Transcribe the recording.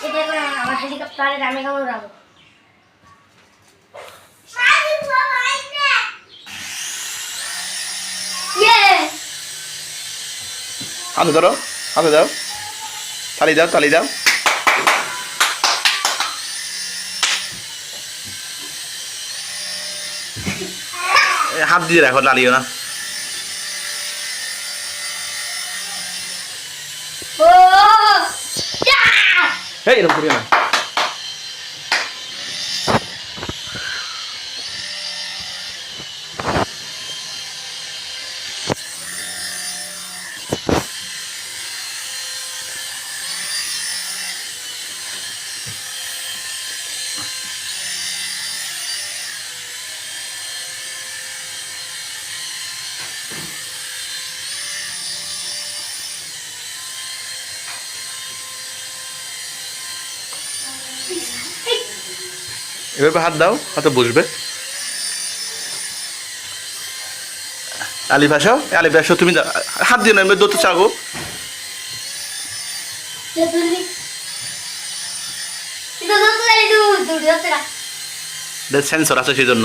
এটা এখন আমার হেলিকপ্টারের আমি কেমন উড়াবো? হাতে ধরো, হাতে দাও, তালি দাও, তালি দাও। হাত দিয়ে রাখো, লালিও না। এই এরকম করিও না। এভাবে হাত দাও, হাতে বসবে। আলিফ আসো, আলিফ আসো, তুমি হাত দিয়ে না, আমি দৌড়তে চাগো। সেন্সর আছে সেই জন্য।